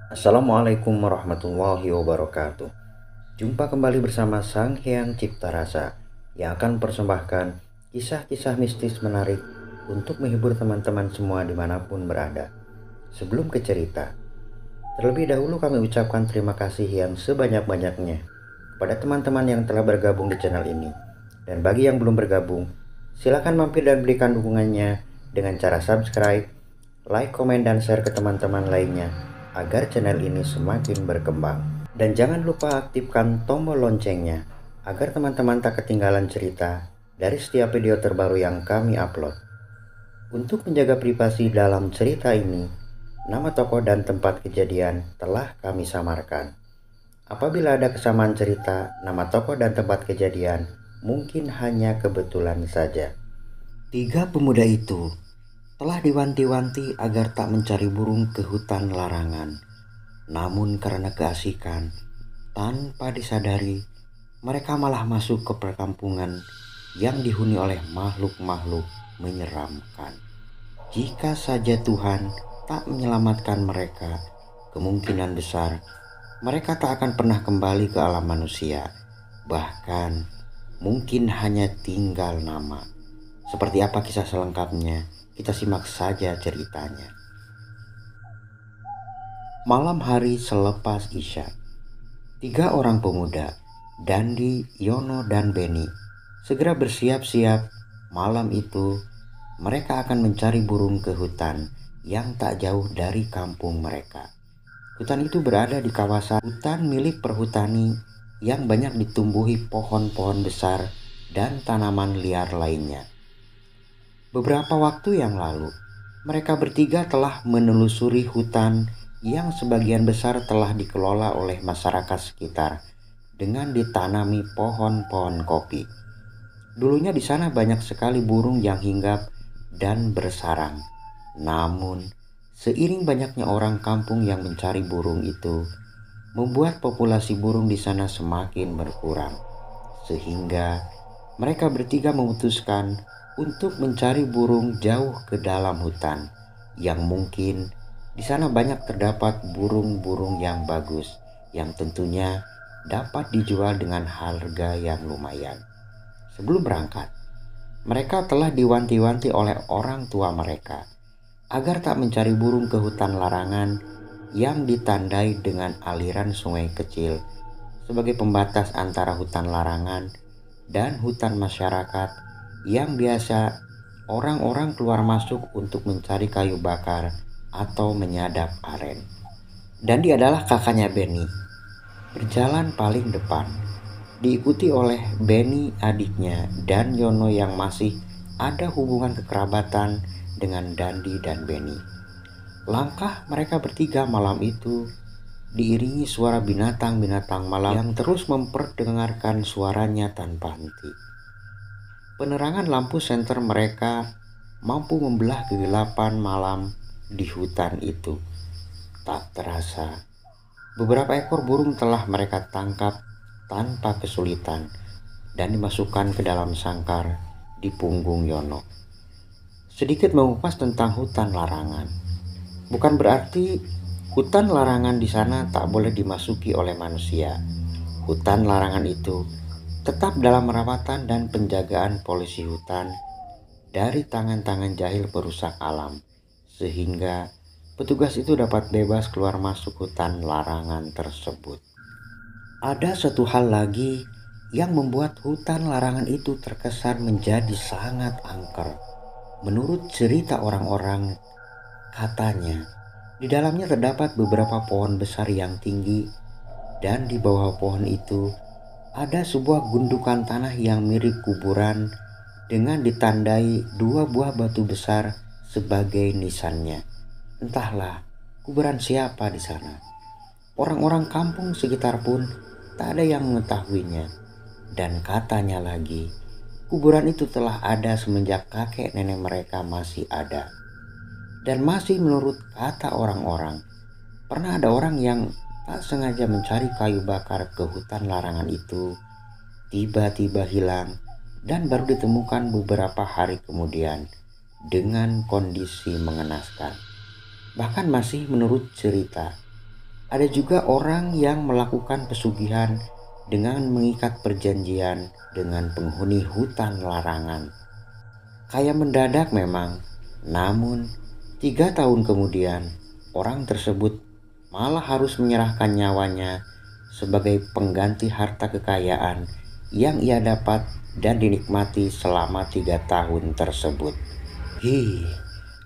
Assalamualaikum warahmatullahi wabarakatuh. Jumpa kembali bersama Sang Hyang Cipta Rasa yang akan persembahkan kisah-kisah mistis menarik untuk menghibur teman-teman semua dimanapun berada. Sebelum ke cerita, terlebih dahulu kami ucapkan terima kasih yang sebanyak-banyaknya kepada teman-teman yang telah bergabung di channel ini. Dan bagi yang belum bergabung, silakan mampir dan berikan dukungannya dengan cara subscribe, like, komen, dan share ke teman-teman lainnya agar channel ini semakin berkembang. Dan jangan lupa aktifkan tombol loncengnya agar teman-teman tak ketinggalan cerita dari setiap video terbaru yang kami upload. Untuk menjaga privasi dalam cerita ini, nama tokoh dan tempat kejadian telah kami samarkan. Apabila ada kesamaan cerita, nama tokoh dan tempat kejadian mungkin hanya kebetulan saja. Tiga pemuda itu telah diwanti-wanti agar tak mencari burung ke hutan larangan. Namun karena keasikan, tanpa disadari, mereka malah masuk ke perkampungan yang dihuni oleh makhluk-makhluk menyeramkan. Jika saja Tuhan tak menyelamatkan mereka, kemungkinan besar mereka tak akan pernah kembali ke alam manusia. Bahkan mungkin hanya tinggal nama. Seperti apa kisah selengkapnya? Kita simak saja ceritanya. Malam hari selepas Isya, tiga orang pemuda, Dandi, Yono, dan Beni, segera bersiap-siap. Malam itu, mereka akan mencari burung ke hutan yang tak jauh dari kampung mereka. Hutan itu berada di kawasan hutan milik perhutani yang banyak ditumbuhi pohon-pohon besar dan tanaman liar lainnya. Beberapa waktu yang lalu, mereka bertiga telah menelusuri hutan yang sebagian besar telah dikelola oleh masyarakat sekitar dengan ditanami pohon-pohon kopi. Dulunya di sana banyak sekali burung yang hinggap dan bersarang. Namun, seiring banyaknya orang kampung yang mencari burung itu, membuat populasi burung di sana semakin berkurang. Sehingga mereka bertiga memutuskan untuk mencari burung jauh ke dalam hutan, yang mungkin di sana banyak terdapat burung-burung yang bagus, yang tentunya dapat dijual dengan harga yang lumayan. Sebelum berangkat, mereka telah diwanti-wanti oleh orang tua mereka agar tak mencari burung ke hutan larangan yang ditandai dengan aliran sungai kecil sebagai pembatas antara hutan larangan dan hutan masyarakat yang biasa orang-orang keluar masuk untuk mencari kayu bakar atau menyadap aren. Dandi adalah kakaknya Beni, berjalan paling depan, diikuti oleh Beni adiknya dan Yono yang masih ada hubungan kekerabatan dengan Dandi dan Beni. Langkah mereka bertiga malam itu diiringi suara binatang-binatang malam yang terus memperdengarkan suaranya tanpa henti. Penerangan lampu senter mereka mampu membelah kegelapan malam di hutan itu. Tak terasa, beberapa ekor burung telah mereka tangkap tanpa kesulitan dan dimasukkan ke dalam sangkar di punggung Yono. Sedikit mengupas tentang hutan larangan. Bukan berarti hutan larangan di sana tak boleh dimasuki oleh manusia. Hutan larangan itu tetap dalam perawatan dan penjagaan polisi hutan dari tangan-tangan jahil perusak alam, sehingga petugas itu dapat bebas keluar masuk hutan larangan tersebut. Ada satu hal lagi yang membuat hutan larangan itu terkesan menjadi sangat angker. Menurut cerita orang-orang, katanya di dalamnya terdapat beberapa pohon besar yang tinggi, dan di bawah pohon itu ada sebuah gundukan tanah yang mirip kuburan dengan ditandai dua buah batu besar sebagai nisannya. Entahlah kuburan siapa di sana. Orang-orang kampung sekitar pun tak ada yang mengetahuinya. Dan katanya lagi, kuburan itu telah ada semenjak kakek nenek mereka masih ada. Dan masih menurut kata orang-orang, pernah ada orang yang tak sengaja mencari kayu bakar ke hutan larangan itu, tiba-tiba hilang dan baru ditemukan beberapa hari kemudian dengan kondisi mengenaskan. Bahkan masih menurut cerita, Ada juga orang yang melakukan pesugihan dengan mengikat perjanjian dengan penghuni hutan larangan. Kayak mendadak memang, namun 3 tahun kemudian orang tersebut malah harus menyerahkan nyawanya sebagai pengganti harta kekayaan yang ia dapat dan dinikmati selama 3 tahun tersebut.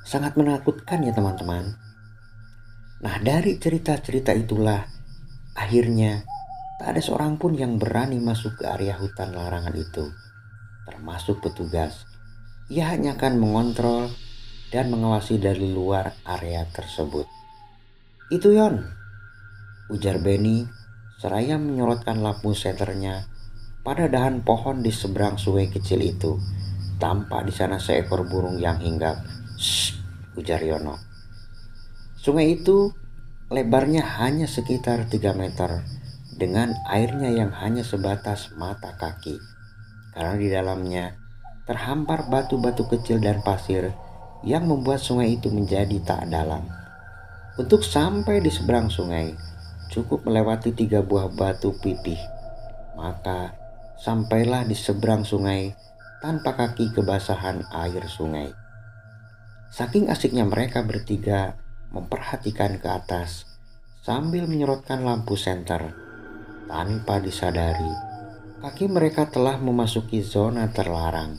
Sangat menakutkan ya teman-teman. Nah, dari cerita-cerita itulah akhirnya tak ada seorang pun yang berani masuk ke area hutan larangan itu, termasuk petugas. Ia hanya akan mengontrol dan mengawasi dari luar area tersebut. Itu Yon, ujar Benny seraya menyorotkan lampu senternya pada dahan pohon di seberang sungai kecil itu. Tampak di sana seekor burung yang hinggap. Shh, ujar Yono. Sungai itu lebarnya hanya sekitar 3 meter dengan airnya yang hanya sebatas mata kaki. Karena di dalamnya terhampar batu-batu kecil dan pasir yang membuat sungai itu menjadi tak dalam. Untuk sampai di seberang sungai, cukup melewati 3 buah batu pipih. Maka sampailah di seberang sungai tanpa kaki kebasahan air sungai. Saking asiknya mereka bertiga memperhatikan ke atas sambil menyorotkan lampu senter. Tanpa disadari, kaki mereka telah memasuki zona terlarang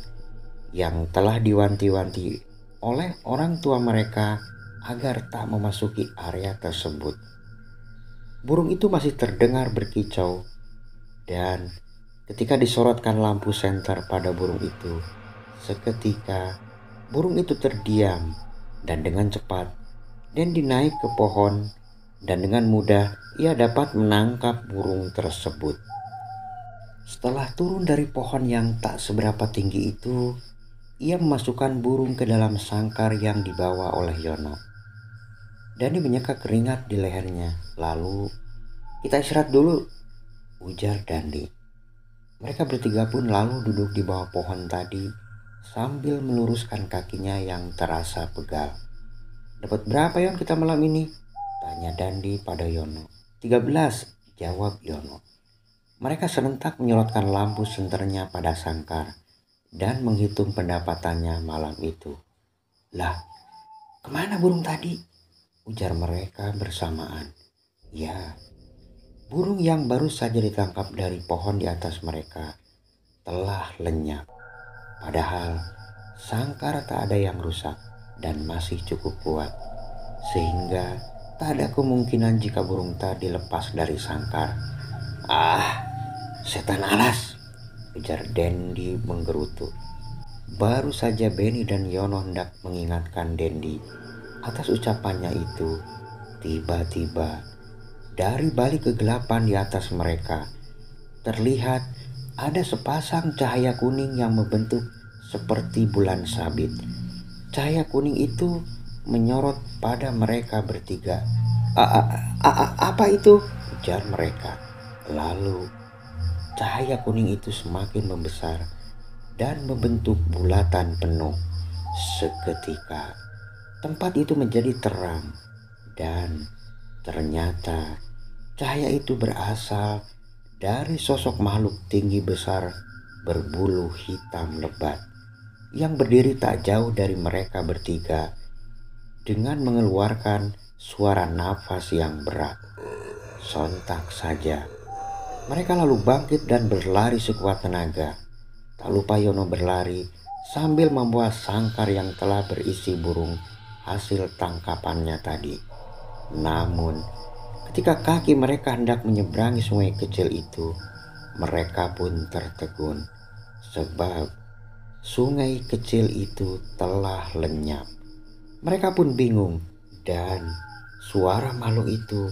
yang telah diwanti-wanti oleh orang tua mereka agar tak memasuki area tersebut. Burung itu masih terdengar berkicau, dan ketika disorotkan lampu senter pada burung itu, seketika burung itu terdiam dan dengan cepat Dendi naik ke pohon dan dengan mudah ia dapat menangkap burung tersebut. Setelah turun dari pohon yang tak seberapa tinggi itu, ia memasukkan burung ke dalam sangkar yang dibawa oleh Yono. Dani menyeka keringat di lehernya. Lalu, kita istirahat dulu, ujar Dandi. Mereka bertiga pun lalu duduk di bawah pohon tadi sambil meluruskan kakinya yang terasa pegal. Dapat berapa Yon kita malam ini? Tanya Dandi pada Yono. 13, jawab Yono. Mereka serentak menyorotkan lampu senternya pada sangkar dan menghitung pendapatannya malam itu. Lah, kemana burung tadi? Ujar mereka bersamaan. Ya, burung yang baru saja ditangkap dari pohon di atas mereka telah lenyap. Padahal sangkar tak ada yang rusak dan masih cukup kuat, sehingga tak ada kemungkinan jika burung tadi lepas dari sangkar. Ah, setan alas, ujar Dendi menggerutu. Baru saja Benny dan Yono hendak mengingatkan Dendi atas ucapannya itu, tiba-tiba dari balik kegelapan di atas mereka terlihat ada sepasang cahaya kuning yang membentuk seperti bulan sabit. Cahaya kuning itu menyorot pada mereka bertiga. Apa itu? Ujar mereka. Lalu cahaya kuning itu semakin membesar dan membentuk bulatan penuh. Seketika tempat itu menjadi terang dan ternyata cahaya itu berasal dari sosok makhluk tinggi besar berbulu hitam lebat yang berdiri tak jauh dari mereka bertiga dengan mengeluarkan suara nafas yang berat. Sontak saja mereka lalu bangkit dan berlari sekuat tenaga. Tak lupa Yono berlari sambil membawa sangkar yang telah berisi burung hasil tangkapannya tadi. Namun, ketika kaki mereka hendak menyeberangi sungai kecil itu, mereka pun tertegun sebab sungai kecil itu telah lenyap. Mereka pun bingung dan suara makhluk itu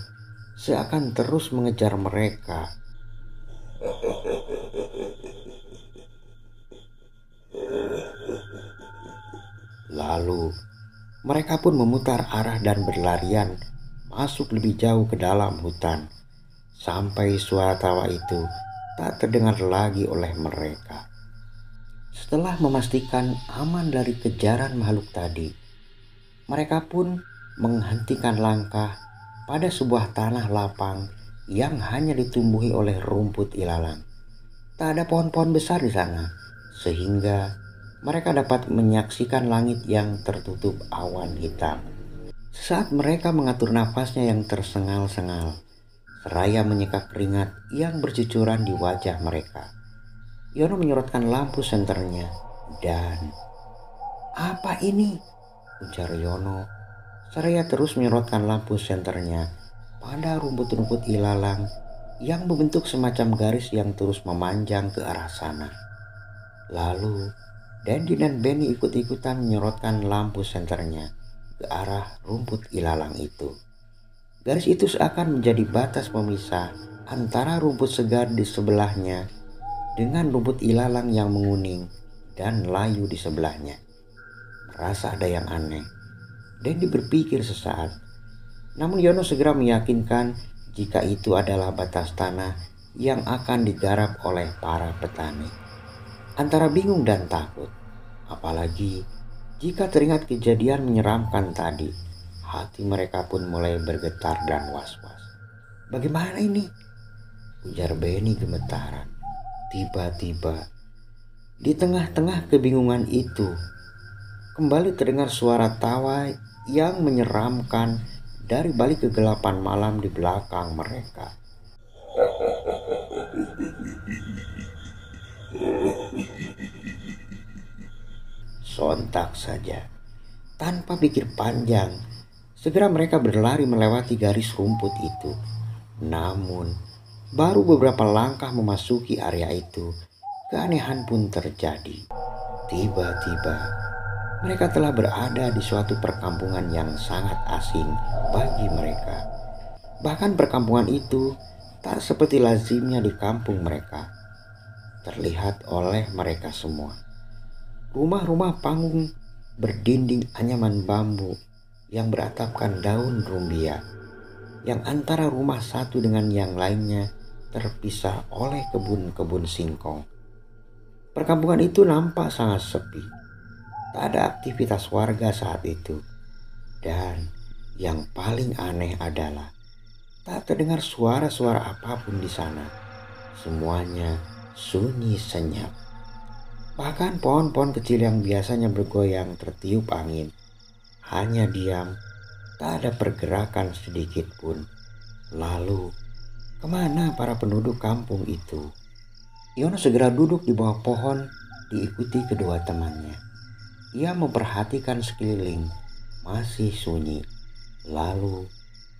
seakan terus mengejar mereka. Lalu mereka pun memutar arah dan berlarian masuk lebih jauh ke dalam hutan sampai suara tawa itu tak terdengar lagi oleh mereka. Setelah memastikan aman dari kejaran makhluk tadi, mereka pun menghentikan langkah pada sebuah tanah lapang yang hanya ditumbuhi oleh rumput ilalang. Tak ada pohon-pohon besar di sana, sehingga mereka dapat menyaksikan langit yang tertutup awan hitam. Saat mereka mengatur nafasnya yang tersengal-sengal, seraya menyeka keringat yang bercucuran di wajah mereka, Yono menyorotkan lampu senternya dan, "Apa ini?" ujar Yono. Seraya terus menyorotkan lampu senternya pada rumput-rumput ilalang yang membentuk semacam garis yang terus memanjang ke arah sana. Lalu, Dandy dan Benny ikut-ikutan menyorotkan lampu senternya ke arah rumput ilalang itu. Garis itu seakan menjadi batas pemisah antara rumput segar di sebelahnya dengan rumput ilalang yang menguning dan layu di sebelahnya. Merasa ada yang aneh, Dandy berpikir sesaat. Namun Yono segera meyakinkan jika itu adalah batas tanah yang akan digarap oleh para petani. Antara bingung dan takut, apalagi jika teringat kejadian menyeramkan tadi, hati mereka pun mulai bergetar dan was-was. "Bagaimana ini?" ujar Benny gemetaran. Tiba-tiba, di tengah-tengah kebingungan itu, kembali terdengar suara tawa yang menyeramkan dari balik kegelapan malam di belakang mereka. Sontak saja, tanpa pikir panjang, segera mereka berlari melewati garis rumput itu. Namun, baru beberapa langkah memasuki area itu, keanehan pun terjadi. Tiba-tiba, mereka telah berada di suatu perkampungan yang sangat asing bagi mereka. Bahkan perkampungan itu tak seperti lazimnya di kampung mereka terlihat oleh mereka semua. Rumah-rumah panggung berdinding anyaman bambu yang beratapkan daun rumbia, yang antara rumah satu dengan yang lainnya terpisah oleh kebun-kebun singkong. Perkampungan itu nampak sangat sepi. Tak ada aktivitas warga saat itu. Dan yang paling aneh adalah tak terdengar suara-suara apapun di sana. Semuanya sunyi senyap. Bahkan pohon-pohon kecil yang biasanya bergoyang tertiup angin hanya diam, tak ada pergerakan sedikit pun. Lalu, kemana para penduduk kampung itu? Yono segera duduk di bawah pohon diikuti kedua temannya. Ia memperhatikan sekeliling, masih sunyi. Lalu,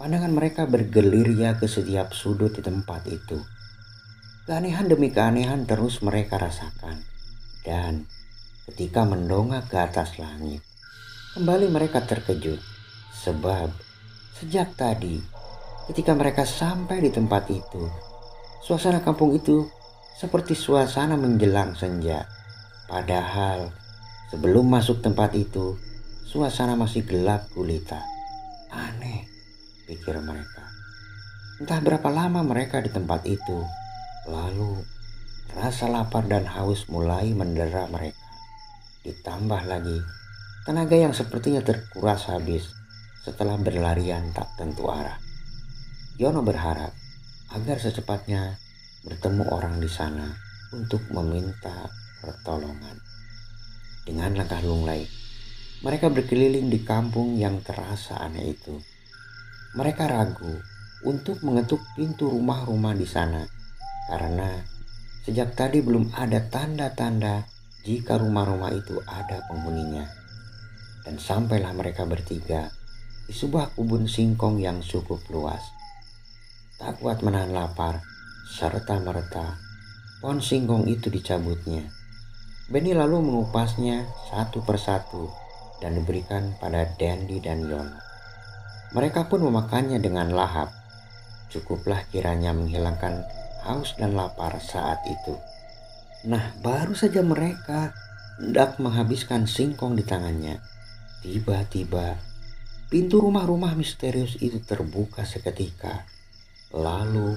pandangan mereka bergelirnya ke setiap sudut di tempat itu. Keanehan demi keanehan terus mereka rasakan. Dan ketika mendongak ke atas langit, kembali mereka terkejut. Sebab sejak tadi, ketika mereka sampai di tempat itu, suasana kampung itu seperti suasana menjelang senja. Padahal sebelum masuk tempat itu, suasana masih gelap gulita. Aneh, pikir mereka. Entah berapa lama mereka di tempat itu, lalu rasa lapar dan haus mulai mendera mereka. Ditambah lagi tenaga yang sepertinya terkuras habis setelah berlarian tak tentu arah. Yono berharap agar secepatnya bertemu orang di sana untuk meminta pertolongan. Dengan langkah lunglai, mereka berkeliling di kampung yang terasa aneh itu. Mereka ragu untuk mengetuk pintu rumah-rumah di sana karena sejak tadi belum ada tanda-tanda jika rumah-rumah itu ada penghuninya. Dan sampailah mereka bertiga di sebuah kebun singkong yang cukup luas. Tak kuat menahan lapar, serta-merta pohon singkong itu dicabutnya. Benny lalu mengupasnya satu persatu dan diberikan pada Dandy dan Yono. Mereka pun memakannya dengan lahap. Cukuplah kiranya menghilangkan haus dan lapar saat itu. Nah, baru saja mereka hendak menghabiskan singkong di tangannya, tiba-tiba pintu rumah-rumah misterius itu terbuka seketika. Lalu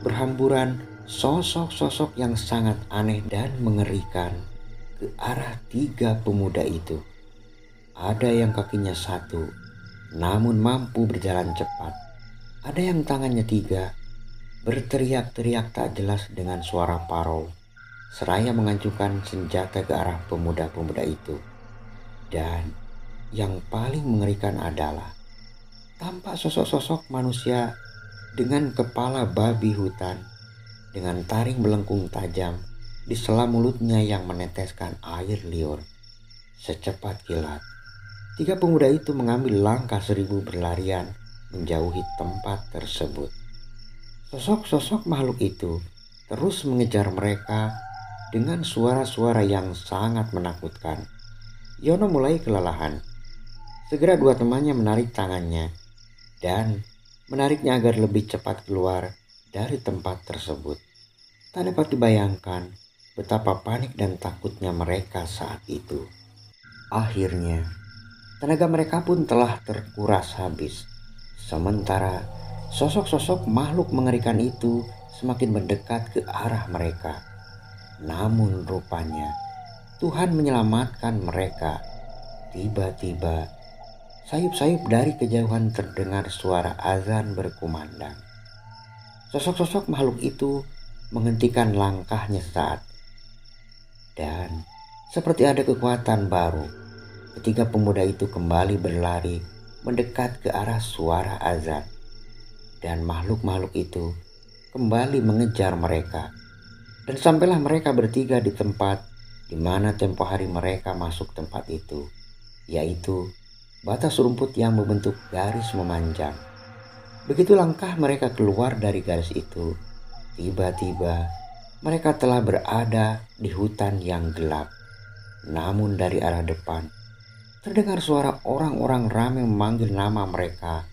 berhamburan sosok-sosok yang sangat aneh dan mengerikan ke arah tiga pemuda itu. Ada yang kakinya satu, namun mampu berjalan cepat. Ada yang tangannya 3, berteriak-teriak tak jelas dengan suara parau, seraya mengancungkan senjata ke arah pemuda-pemuda itu. Dan yang paling mengerikan adalah tampak sosok-sosok manusia dengan kepala babi hutan, dengan taring melengkung tajam di sela mulutnya yang meneteskan air liur. Secepat kilat, 3 pemuda itu mengambil langkah 1000 berlarian menjauhi tempat tersebut. Sosok-sosok makhluk itu terus mengejar mereka dengan suara-suara yang sangat menakutkan. Yono mulai kelelahan. Segera 2 temannya menarik tangannya dan menariknya agar lebih cepat keluar dari tempat tersebut. Tak dapat dibayangkan betapa panik dan takutnya mereka saat itu. Akhirnya, tenaga mereka pun telah terkuras habis. Sementara sosok-sosok makhluk mengerikan itu semakin mendekat ke arah mereka. Namun rupanya Tuhan menyelamatkan mereka. Tiba-tiba sayup-sayup dari kejauhan terdengar suara azan berkumandang. Sosok-sosok makhluk itu menghentikan langkahnya saat dan seperti ada kekuatan baru, ketiga pemuda itu kembali berlari mendekat ke arah suara azan. Dan makhluk-makhluk itu kembali mengejar mereka. Dan sampailah mereka bertiga di tempat di mana tempo hari mereka masuk tempat itu, yaitu batas rumput yang membentuk garis memanjang. Begitu langkah mereka keluar dari garis itu, tiba-tiba mereka telah berada di hutan yang gelap. Namun dari arah depan terdengar suara orang-orang ramai memanggil nama mereka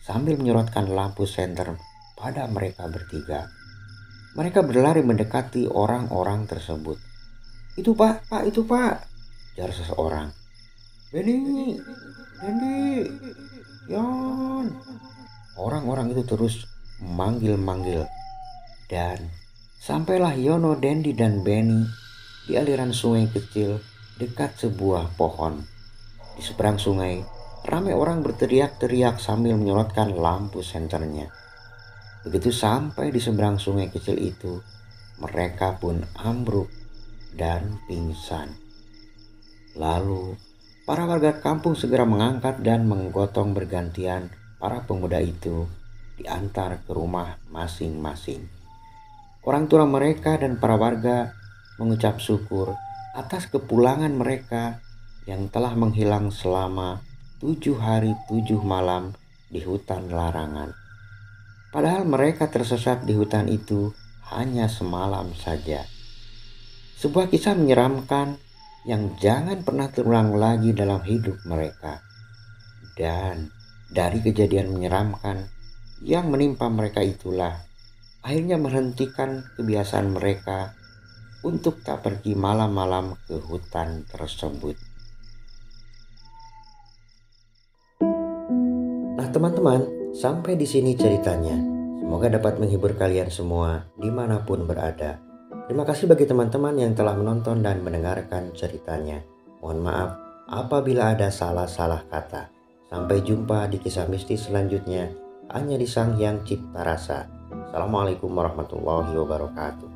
sambil menyorotkan lampu senter pada mereka bertiga. Mereka berlari mendekati orang-orang tersebut. "Itu pak, itu pak," jar seseorang. "Benny, Dendi, Yon." Orang-orang itu terus memanggil-manggil dan sampailah Yono, Dendi, dan Benny di aliran sungai kecil dekat sebuah pohon. Di seberang sungai, ramai orang berteriak-teriak sambil menyorotkan lampu senternya. Begitu sampai di seberang sungai kecil itu, mereka pun ambruk dan pingsan. Lalu, para warga kampung segera mengangkat dan menggotong bergantian para pemuda itu diantar ke rumah masing-masing. Orang tua mereka dan para warga mengucap syukur atas kepulangan mereka yang telah menghilang selama 7 hari 7 malam di hutan larangan. Padahal mereka tersesat di hutan itu hanya semalam saja. Sebuah kisah menyeramkan yang jangan pernah terulang lagi dalam hidup mereka. Dan dari kejadian menyeramkan yang menimpa mereka itulah akhirnya menghentikan kebiasaan mereka untuk tak pergi malam-malam ke hutan tersebut. Nah teman-teman, sampai di sini ceritanya. Semoga dapat menghibur kalian semua dimanapun berada. Terima kasih bagi teman-teman yang telah menonton dan mendengarkan ceritanya. Mohon maaf apabila ada salah-salah kata. Sampai jumpa di kisah mistis selanjutnya hanya di Sang Hyang Cipta Rasa. Assalamualaikum warahmatullahi wabarakatuh.